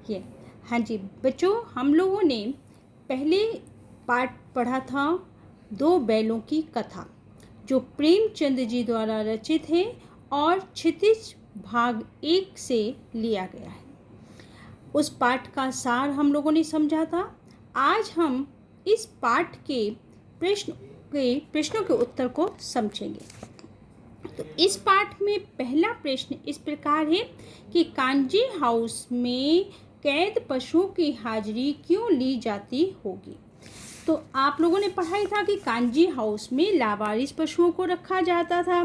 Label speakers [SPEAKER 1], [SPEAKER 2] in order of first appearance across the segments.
[SPEAKER 1] किए। हाँ जी बच्चों, हम लोगों ने पहले पाठ पढ़ा था दो बैलों की कथा, जो प्रेमचंद जी द्वारा रचित है और क्षितिज भाग 1 से लिया गया है। उस पाठ का सार हम लोगों ने समझा था। आज हम इस पाठ के प्रश्नों के उत्तर को समझेंगे। तो इस पाठ में पहला प्रश्न इस प्रकार है कि कांजी हाउस में कैद पशुओं की हाजिरी क्यों ली जाती होगी। तो आप लोगों ने पढ़ाई था कि कांजी हाउस में लावारिस पशुओं को रखा जाता था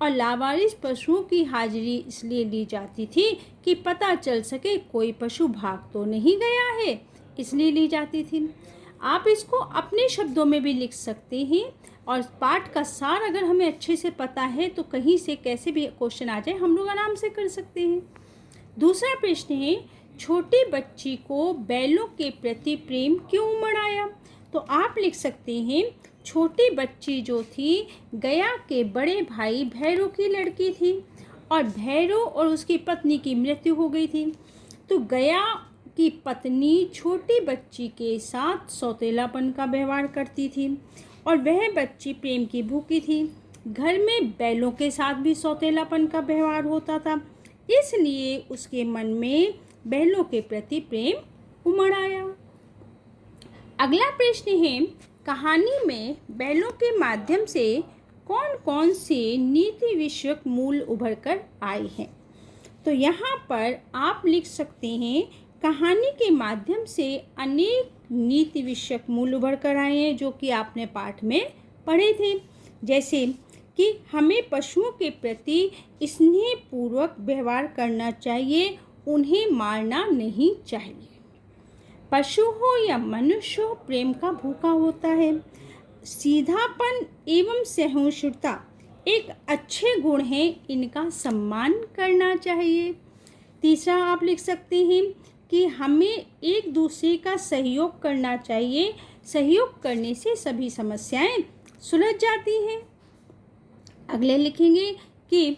[SPEAKER 1] और लावारिस पशुओं की हाजिरी इसलिए ली जाती थी कि पता चल सके कोई पशु भाग तो नहीं गया है, इसलिए ली जाती थी। आप इसको अपने शब्दों में भी लिख सकते हैं और पाठ का सार अगर हमें अच्छे से पता है तो कहीं से कैसे भी क्वेश्चन आ जाए हम लोग आराम से कर सकते हैं। दूसरा प्रश्न है, छोटी बच्ची को बैलों के प्रति प्रेम क्यों उमड़ आया। तो आप लिख सकते हैं, छोटी बच्ची जो थी गया के बड़े भाई भैरव की लड़की थी और भैरव और उसकी पत्नी की मृत्यु हो गई थी। तो गया की पत्नी छोटी बच्ची के साथ सौतेलापन का व्यवहार करती थी और वह बच्ची प्रेम की भूखी थी। घर में बैलों के साथ भी सौतेलापन का व्यवहार होता था, इसलिए उसके मन में बैलों के प्रति प्रेम उमड़ आया। अगला प्रश्न है, कहानी में बैलों के माध्यम से कौन कौन से नीति विषयक मूल उभर कर आए हैं। तो यहाँ पर आप लिख सकते हैं, कहानी के माध्यम से अनेक नीति विषयक मूल उभर कर आए हैं जो कि आपने पाठ में पढ़े थे, जैसे कि हमें पशुओं के प्रति स्नेहपूर्वक व्यवहार करना चाहिए, उन्हें मारना नहीं चाहिए। पशु हो या मनुष्य हो, प्रेम का भूखा होता है। सीधापन एवं सहिष्णुता एक अच्छे गुण हैं, इनका सम्मान करना चाहिए। तीसरा आप लिख सकते हैं कि हमें एक दूसरे का सहयोग करना चाहिए, सहयोग करने से सभी समस्याएं सुलझ जाती हैं। अगले लिखेंगे कि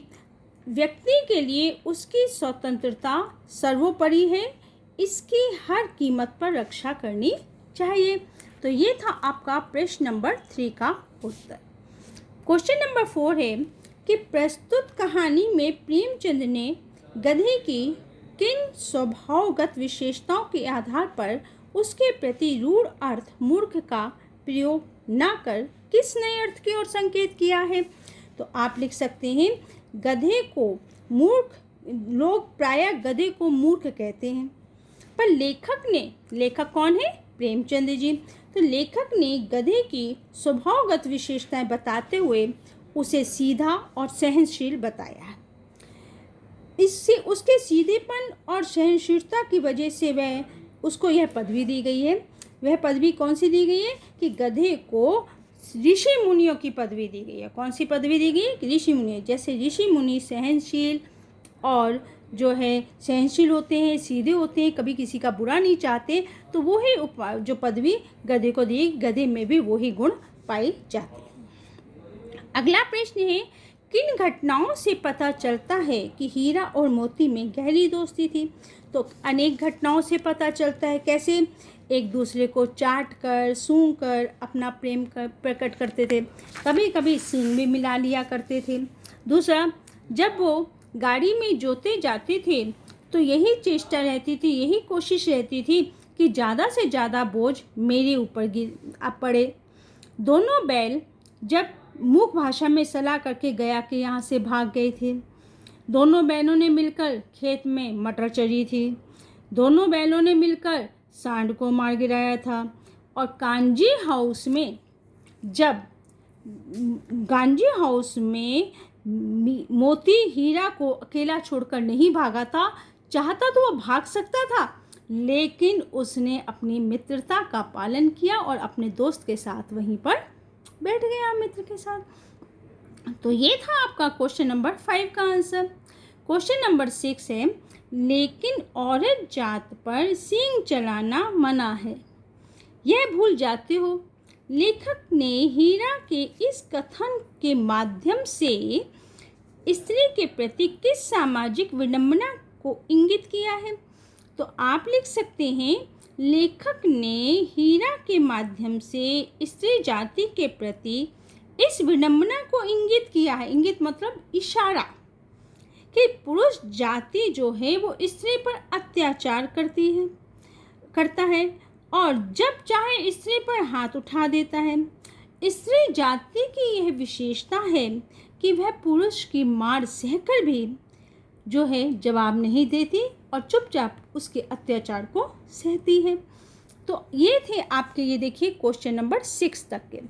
[SPEAKER 1] व्यक्ति के लिए उसकी स्वतंत्रता सर्वोपरि है, इसकी हर कीमत पर रक्षा करनी चाहिए। तो ये था आपका प्रश्न नंबर 3 का उत्तर। क्वेश्चन नंबर 4 है कि प्रस्तुत कहानी में प्रेमचंद ने गधे की किन स्वभावगत विशेषताओं के आधार पर उसके प्रति रूढ़ अर्थ मूर्ख का प्रयोग न कर किस नए अर्थ की ओर संकेत किया है। तो आप लिख सकते हैं, गधे को मूर्ख, लोग प्रायः गधे को मूर्ख कहते हैं, पर लेखक कौन है, प्रेमचंद जी। तो लेखक ने गधे की स्वभावगत विशेषताएं बताते हुए उसे सीधा और सहनशील बताया है। इससे उसके सीधेपन और सहनशीलता की वजह से उसको यह पदवी दी गई है। वह पदवी कौन सी दी गई है कि गधे को ऋषि मुनियों की पदवी दी गई है। कौन सी पदवी दी गई है, ऋषि मुनि। जैसे ऋषि मुनि सहनशील और जो है सहनशील होते हैं, सीधे होते हैं, कभी किसी का बुरा नहीं चाहते, तो वो ही जो पदवी गधे को दी, गधे में भी वही गुण पाए जाते हैं। अगला प्रश्न है, किन घटनाओं से पता चलता है कि हीरा और मोती में गहरी दोस्ती थी। तो अनेक घटनाओं से पता चलता है। कैसे, एक दूसरे को चाट कर सूंघ कर अपना प्रेम प्रकट करते थे, कभी कभी सींग भी मिला लिया करते थे। दूसरा, जब वो गाड़ी में जोते जाते थे तो यही चेष्टा रहती थी, यही कोशिश रहती थी कि ज़्यादा से ज़्यादा बोझ मेरे ऊपर पड़े। दोनों बैल जब मूक भाषा में सलाह करके गया कि यहाँ से भाग गए थे। दोनों बैलों ने मिलकर खेत में मटर चरी थी। दोनों बैलों ने मिलकर सांड को मार गिराया था। और कांजी हाउस में मोती हीरा को अकेला छोड़कर नहीं भागा था। चाहता तो वो भाग सकता था, लेकिन उसने अपनी मित्रता का पालन किया और अपने दोस्त के साथ वहीं पर बैठ गया, मित्र के साथ। तो ये था आपका क्वेश्चन नंबर 5 का आंसर। क्वेश्चन नंबर 6 है, लेकिन औरत जात पर सींग चलाना मना है, यह भूल जाते हो। लेखक ने हीरा के इस कथन के माध्यम से स्त्री के प्रति किस सामाजिक विडंबना को इंगित किया है। तो आप लिख सकते हैं, लेखक ने हीरा के माध्यम से स्त्री जाति के प्रति इस विडंबना को इंगित किया है। इंगित मतलब इशारा, कि पुरुष जाति जो है वो स्त्री पर अत्याचार करता है और जब चाहे स्त्री पर हाथ उठा देता है। स्त्री जाति की यह विशेषता है कि वह पुरुष की मार सहकर भी जो है जवाब नहीं देती और चुपचाप उसके अत्याचार को सहती है। तो ये थे आपके, ये देखिए क्वेश्चन नंबर 6 तक के।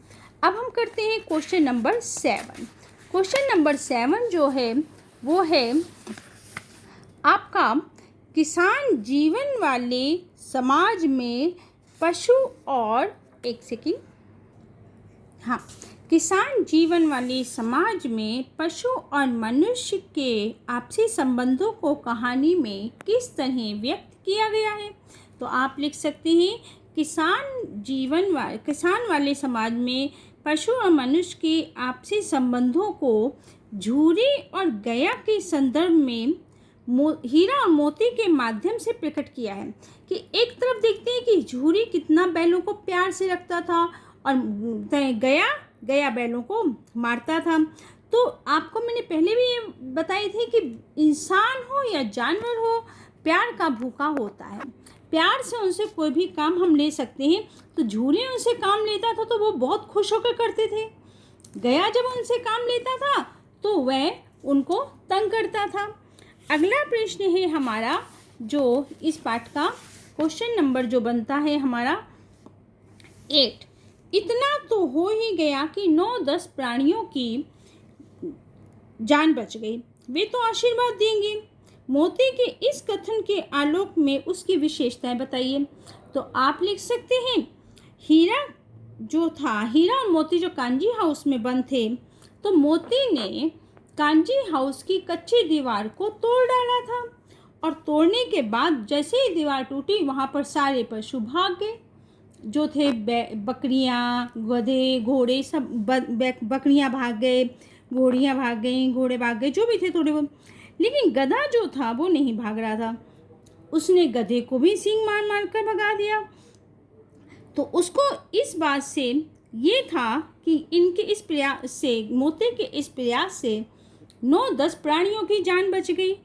[SPEAKER 1] अब हम करते हैं क्वेश्चन नंबर 7। क्वेश्चन नंबर 7 जो है वो है आपका, किसान जीवन वाले समाज में पशु और किसान जीवन वाले समाज में पशु और मनुष्य के आपसी संबंधों को कहानी में किस तरह व्यक्त किया गया है। तो आप लिख सकते हैं, किसान वाले समाज में पशु और मनुष्य के आपसी संबंधों को झूरी और गया के संदर्भ में हीरा और मोती के माध्यम से प्रकट किया है। कि एक तरफ देखते हैं कि झूरी कितना बैलों को प्यार से रखता था और गया बैलों को मारता था। तो आपको मैंने पहले भी ये बताई थी कि इंसान हो या जानवर हो, प्यार का भूखा होता है। प्यार से उनसे कोई भी काम हम ले सकते हैं। तो झूरी उनसे काम लेता था तो वो बहुत खुश होकर करते थे। गया जब उनसे काम लेता था तो वह उनको तंग करता था। अगला प्रश्न है हमारा, जो इस पाठ का क्वेश्चन नंबर जो बनता है हमारा 8। इतना तो हो ही गया कि 9-10 प्राणियों की जान बच गई, वे तो आशीर्वाद देंगे। मोती के इस कथन के आलोक में उसकी विशेषताएं बताइए। तो आप लिख सकते हैं, हीरा और मोती जो कांजी हाउस में बंद थे, तो मोती ने कांजी हाउस की कच्ची दीवार को तोड़ डाला था और तोड़ने के बाद जैसे ही दीवार टूटी वहाँ पर सारे पशु भाग गए जो थे। बकरियाँ, गधे, घोड़े सब, बकरियाँ भाग गए, घोड़ियाँ भाग गई, घोड़े भाग गए, जो भी थे थोड़े बहुत। लेकिन गधा जो था वो नहीं भाग रहा था। उसने गधे को भी सींग मार मार कर भगा दिया। तो उसको इस बात से ये था कि इनके इस प्रयास से, मोती के इस प्रयास से 9-10 प्राणियों की जान बच गई।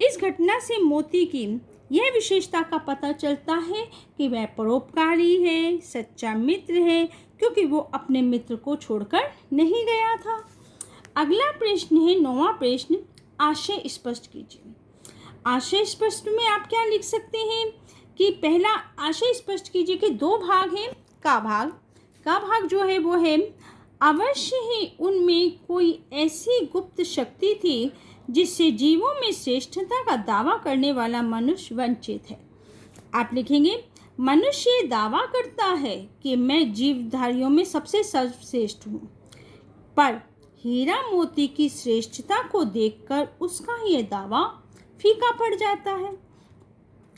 [SPEAKER 1] इस घटना से मोती की यह विशेषता का पता चलता है कि वह परोपकारी है, सच्चा मित्र है, क्योंकि वो अपने मित्र को छोड़कर नहीं गया था। अगला प्रश्न है 9वां प्रश्न, आशय स्पष्ट कीजिए। आशय स्पष्ट में आप क्या लिख सकते हैं कि पहला आशय स्पष्ट कीजिए कि 2 भाग हैं। का भाग जो है वो है, अवश्य ही उनमें कोई ऐसी गुप्त शक्ति थी जिससे जीवों में श्रेष्ठता का दावा करने वाला मनुष्य वंचित है। आप लिखेंगे, मनुष्य दावा करता है कि मैं जीवधारियों में सबसे सर्वश्रेष्ठ हूँ, पर हीरा मोती की श्रेष्ठता को देखकर उसका यह दावा फीका पड़ जाता है।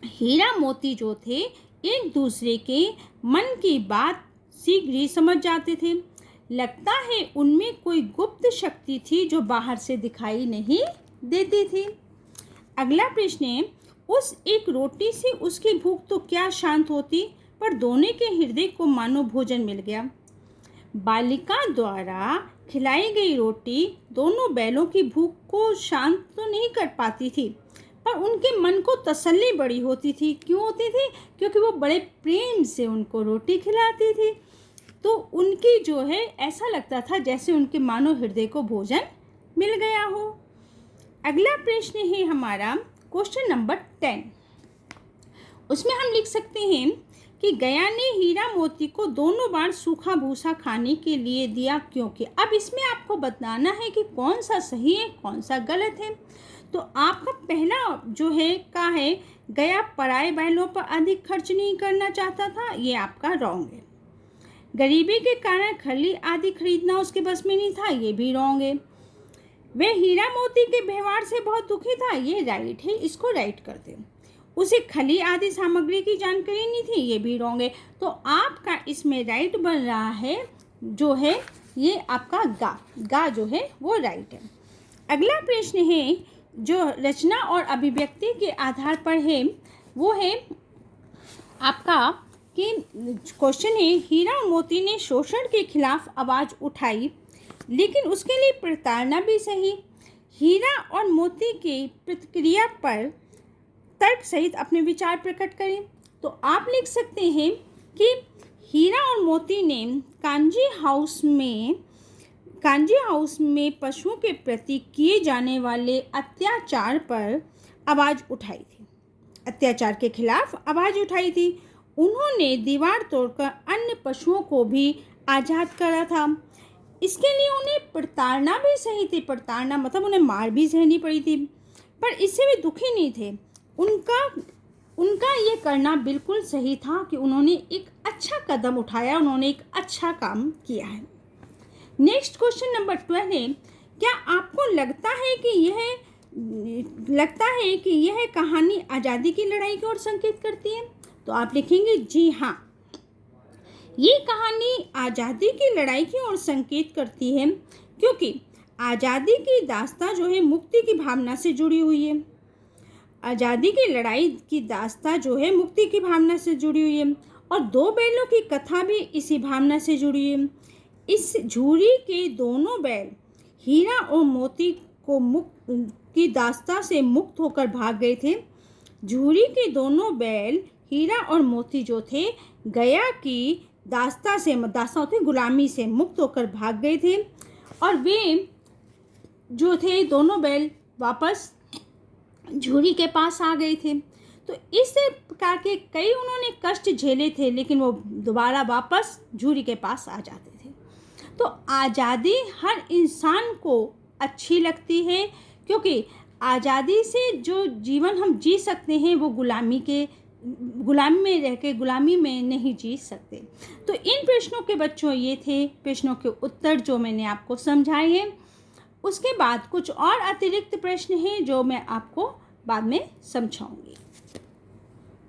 [SPEAKER 1] हीरा मोती जो थे एक दूसरे के मन की बात शीघ्र ही समझ जाते थे। लगता है उनमें कोई गुप्त शक्ति थी जो बाहर से दिखाई नहीं देती थी। अगला प्रश्न है, उस एक रोटी से उसकी भूख तो क्या शांत होती, पर दोनों के हृदय को मानो भोजन मिल गया। बालिका द्वारा खिलाई गई रोटी दोनों बैलों की भूख को शांत तो नहीं कर पाती थी, पर उनके मन को तसल्ली बड़ी होती थी। क्यों होती थी? क्योंकि वो बड़े प्रेम से उनको रोटी खिलाती थी। तो उनकी जो है ऐसा लगता था जैसे उनके मानो हृदय को भोजन मिल गया हो। अगला प्रश्न है हमारा क्वेश्चन नंबर 10। उसमें हम लिख सकते हैं कि गया ने हीरा मोती को दोनों बार सूखा भूसा खाने के लिए दिया, क्योंकि अब इसमें आपको बताना है कि कौन सा सही है कौन सा गलत है। तो आपका पहला जो है का है, गया पराए बैलों पर अधिक खर्च नहीं करना चाहता था, ये आपका रॉन्ग है। गरीबी के कारण खली आदि खरीदना उसके बस में नहीं था, ये भी रॉन्ग है। वह हीरा मोती के व्यवहार से बहुत दुखी था, ये राइट है, इसको राइट कर दें। उसे खली आदि सामग्री की जानकारी नहीं थी, ये भी रॉन्ग है। तो आपका इसमें राइट बन रहा है जो है ये आपका गा जो है वो राइट है। अगला प्रश्न है जो रचना और अभिव्यक्ति के आधार पर है, वो है आपका कि क्वेश्चन है, हीरा और मोती ने शोषण के खिलाफ आवाज़ उठाई लेकिन उसके लिए प्रताड़ना भी सही। हीरा और मोती की प्रतिक्रिया पर तर्क सहित अपने विचार प्रकट करें। तो आप लिख सकते हैं कि हीरा और मोती ने कांजी हाउस में पशुओं के प्रति किए जाने वाले अत्याचार पर आवाज़ उठाई थी, अत्याचार के खिलाफ आवाज़ उठाई थी। उन्होंने दीवार तोड़कर अन्य पशुओं को भी आज़ाद करा था। इसके लिए उन्हें प्रताड़ना भी सही थी, प्रताड़ना मतलब उन्हें मार भी सहनी पड़ी थी, पर इससे वे दुखी नहीं थे। उनका ये करना बिल्कुल सही था कि उन्होंने एक अच्छा कदम उठाया, उन्होंने एक अच्छा काम किया है। नेक्स्ट क्वेश्चन नंबर 12 है, क्या आपको लगता है कि यह कहानी आज़ादी की लड़ाई की ओर संकेत करती है? तो आप लिखेंगे जी हाँ, ये कहानी आज़ादी की लड़ाई की ओर संकेत करती है, क्योंकि आज़ादी की दास्तां जो है मुक्ति की भावना से जुड़ी हुई है। आज़ादी की लड़ाई की दास्तां जो है मुक्ति की भावना से जुड़ी हुई है, और दो बैलों की कथा भी इसी भावना से जुड़ी है। इस झूरी के दोनों बैल हीरा और मोती की दास्तां से मुक्त होकर भाग गए थे। झूरी के दोनों बैल हीरा और मोती जो थे गया की दास्तां होती गुलामी से मुक्त होकर भाग गए थे, और वे जो थे दोनों बैल वापस झूरी के पास आ गए थे। तो इस प्रकार के कई उन्होंने कष्ट झेले थे, लेकिन वो दोबारा वापस झूरी के पास आ जाते थे। तो आज़ादी हर इंसान को अच्छी लगती है, क्योंकि आज़ादी से जो जीवन हम जी सकते हैं वो गुलामी में रह के गुलामी में नहीं जी सकते। तो इन प्रश्नों के बच्चों ये थे प्रश्नों के उत्तर जो मैंने आपको समझाए हैं। उसके बाद कुछ और अतिरिक्त प्रश्न हैं जो मैं आपको बाद में समझाऊंगी।